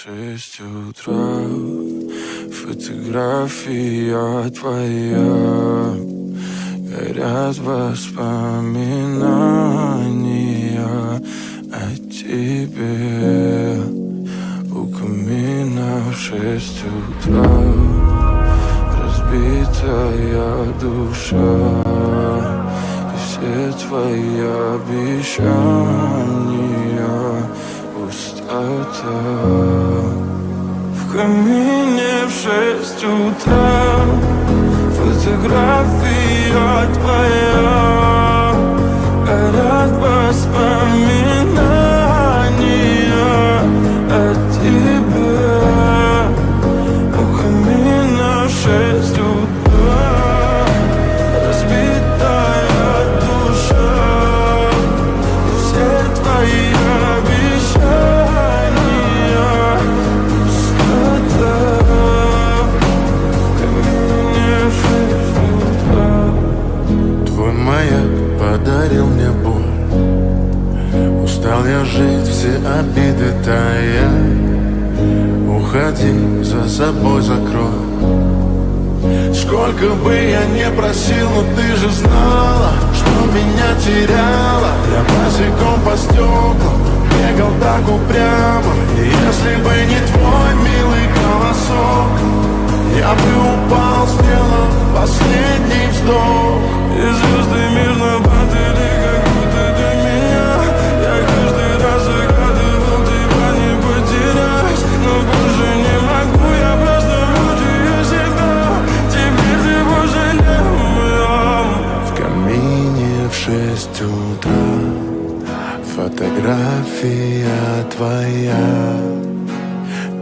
6 утра, фотография твоя, горят воспоминания о тебе. У камина в 6 утра, разбитая душа, и все твои обещания пустота. В камине в 6 утра, фотография твоя, горят воспоминания о тебе. У камина в 6 утра, разбитая душа, и все твои обещания пустота. В камине в 6 утра. Твой маяк подарил мне боль. Устал я жить, все обиды тая. Уходи, за собой закрой. Сколько бы я не просил, но ты же знала, что меня теряла. Я босиком по стеклам бегал так упрямо. И если бы не твой милый голосок, я бы упал, сделал последний вздох. И звезды мирно падали, как будто для меня. Я каждый раз загадывал тебя не потерять, но больше не могу, я просто мучаю себя. Теперь ты пожалел меня. В камине в 6 утра, фотография твоя,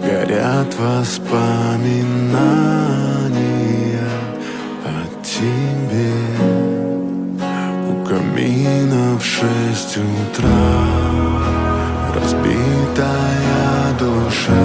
горят воспоминания о тебе. У камина в 6 утра, разбитая душа.